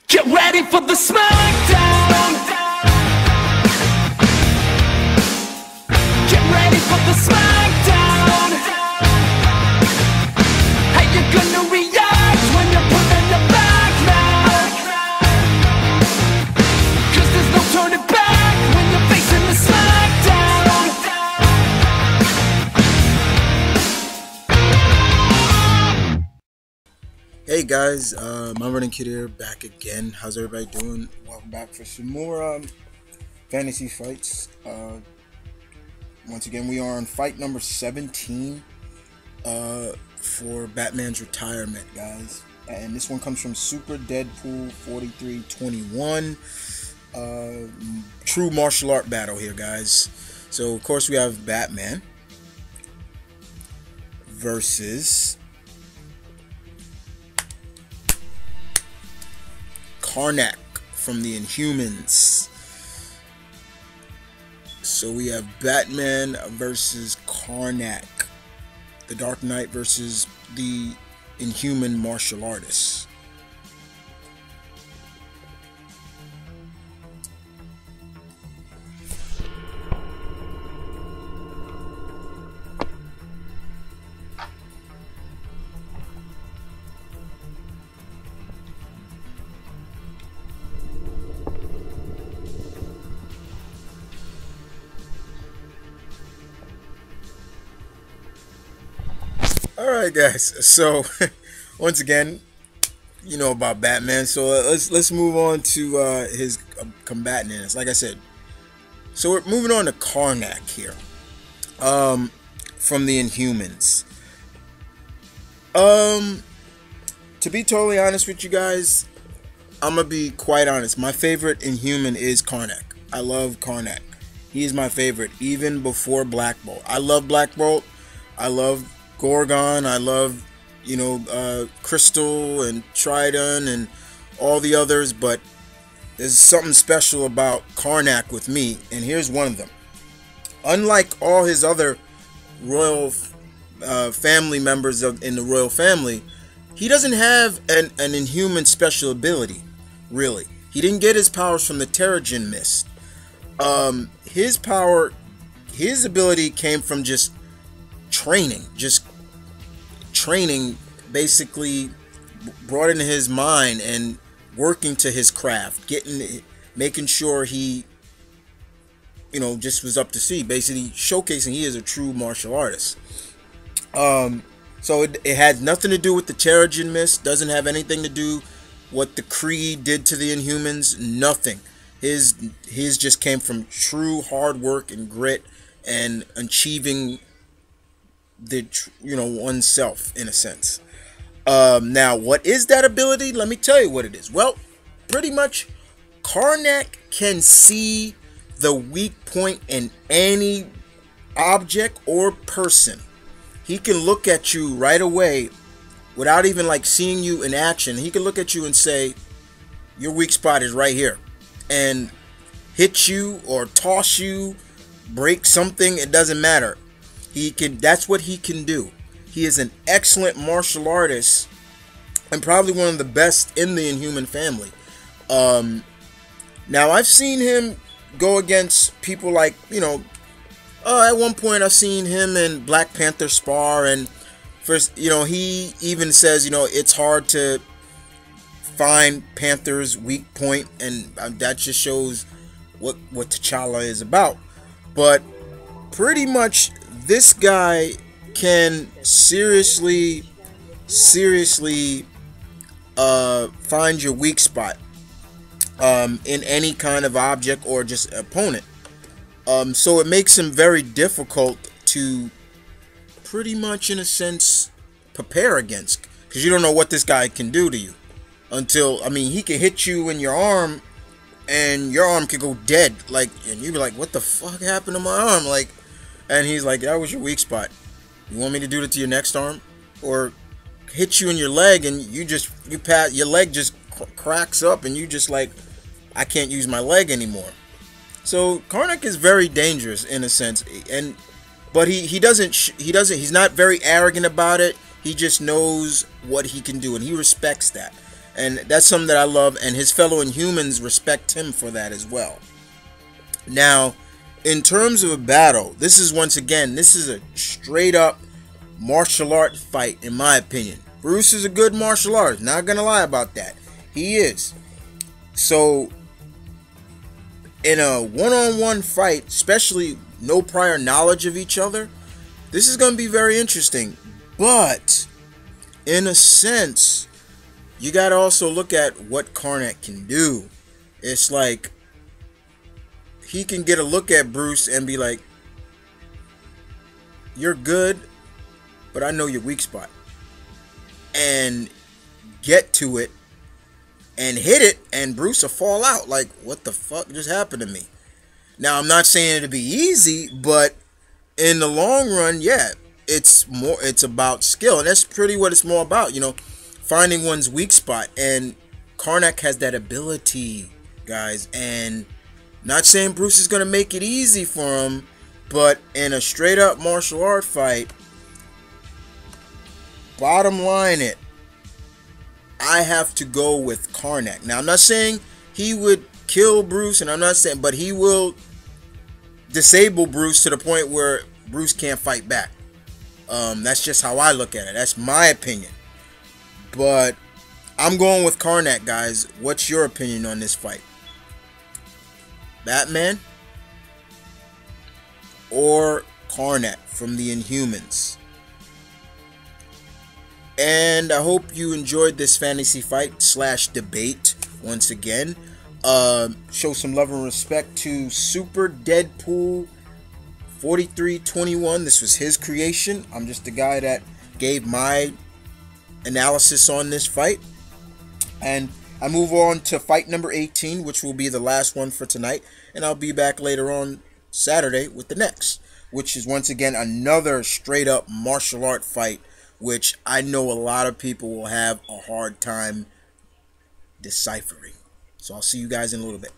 Get ready for the smackdown. Get ready for the smackdown. How you gonna react when you're put in the back now? 'Cause there's no turning back when you're facing the smackdown. Hey guys, my running kid here, back again. How's everybody doing? Welcome back for some more fantasy fights. Once again, we are on fight number 17 for Batman's retirement, guys. And this one comes from Super Deadpool 4321. True martial art battle here, guys. So of course we have Batman versus Karnak from the Inhumans. So we have Batman versus Karnak, the Dark Knight versus the Inhuman martial artist. Alright guys, so once again, you know about Batman, so let's move on to his combatants. Like I said, so we're moving on to Karnak here, from the Inhumans. To be totally honest with you guys, I'm gonna be quite honest. My favorite Inhuman is Karnak. I love Karnak. He is my favorite, even before Black Bolt. I love Black Bolt. I love Gorgon, I love, Crystal and Trident and all the others, but there's something special about Karnak with me, and here's one of them. Unlike all his other royal family members in the royal family, he doesn't have an Inhuman special ability, really. He didn't get his powers from the Terrigen Mist. His ability came from just training basically brought into his mind and working to his craft, making sure he just was up to speed, basically showcasing he is a true martial artist. So it had nothing to do with the Terrigen Mist, doesn't have anything to do what the Kree did to the Inhumans, nothing. His just came from true hard work and grit and achieving oneself in a sense. Now what is that ability? Let me tell you what it is. Well, pretty much Karnak can see the weak point in any object or person. He can look at you right away without even seeing you in action. He can look at you and say, your weak spot is right here, and hit you or toss you, break something. It doesn't matter. That's what he can do. He is an excellent martial artist and probably one of the best in the Inhuman family. Now I've seen him go against people at one point I've seen him and Black Panther spar, and first, he even says, it's hard to find Panther's weak point, and that just shows what T'Challa is about. But pretty much this guy can seriously find your weak spot in any kind of object or just opponent. So it makes him very difficult to pretty much, in a sense, prepare against, because you don't know what this guy can do to you until, he can hit you in your arm and your arm could go dead, and you'd be like, what the fuck happened to my arm? And he's like, that was your weak spot. You want me to do it to your next arm? Or hit you in your leg and your leg just cracks up and you just I can't use my leg anymore. So Karnak is very dangerous in a sense, but he's not very arrogant about it. He just knows what he can do and he respects that. And that's something that I love, and his fellow Inhumans respect him for that as well. Now, in terms of a battle, this is once again, this is a straight up martial art fight in my opinion. Bruce is a good martial artist, not gonna lie about that. He is. So, in a one-on-one fight, especially no prior knowledge of each other, this is gonna be very interesting. But, in a sense, you gotta also look at what Karnak can do. It's like, he can get a look at Bruce and be like, you're good, but I know your weak spot. And get to it and hit it, and Bruce will fall out. Like, what the fuck just happened to me? Now, I'm not saying it'll be easy, but in the long run, yeah, it's about skill, and that's pretty what it's more about, you know, finding one's weak spot. And Karnak has that ability, guys, and not saying Bruce is gonna make it easy for him, but in a straight up martial art fight, bottom line it, I have to go with Karnak. Now, I'm not saying he would kill Bruce, and I'm not saying, but he will disable Bruce to the point where Bruce can't fight back. That's just how I look at it. That's my opinion. But I'm going with Karnak, guys. What's your opinion on this fight? Batman or Karnak from the Inhumans? And I hope you enjoyed this fantasy fight / debate once again. Show some love and respect to Super Deadpool 4321. This was his creation. I'm just the guy that gave my analysis on this fight. And I move on to fight number 18, which will be the last one for tonight. And I'll be back later on Saturday with the next, which is once again another straight up martial art fight, which I know a lot of people will have a hard time deciphering. So I'll see you guys in a little bit.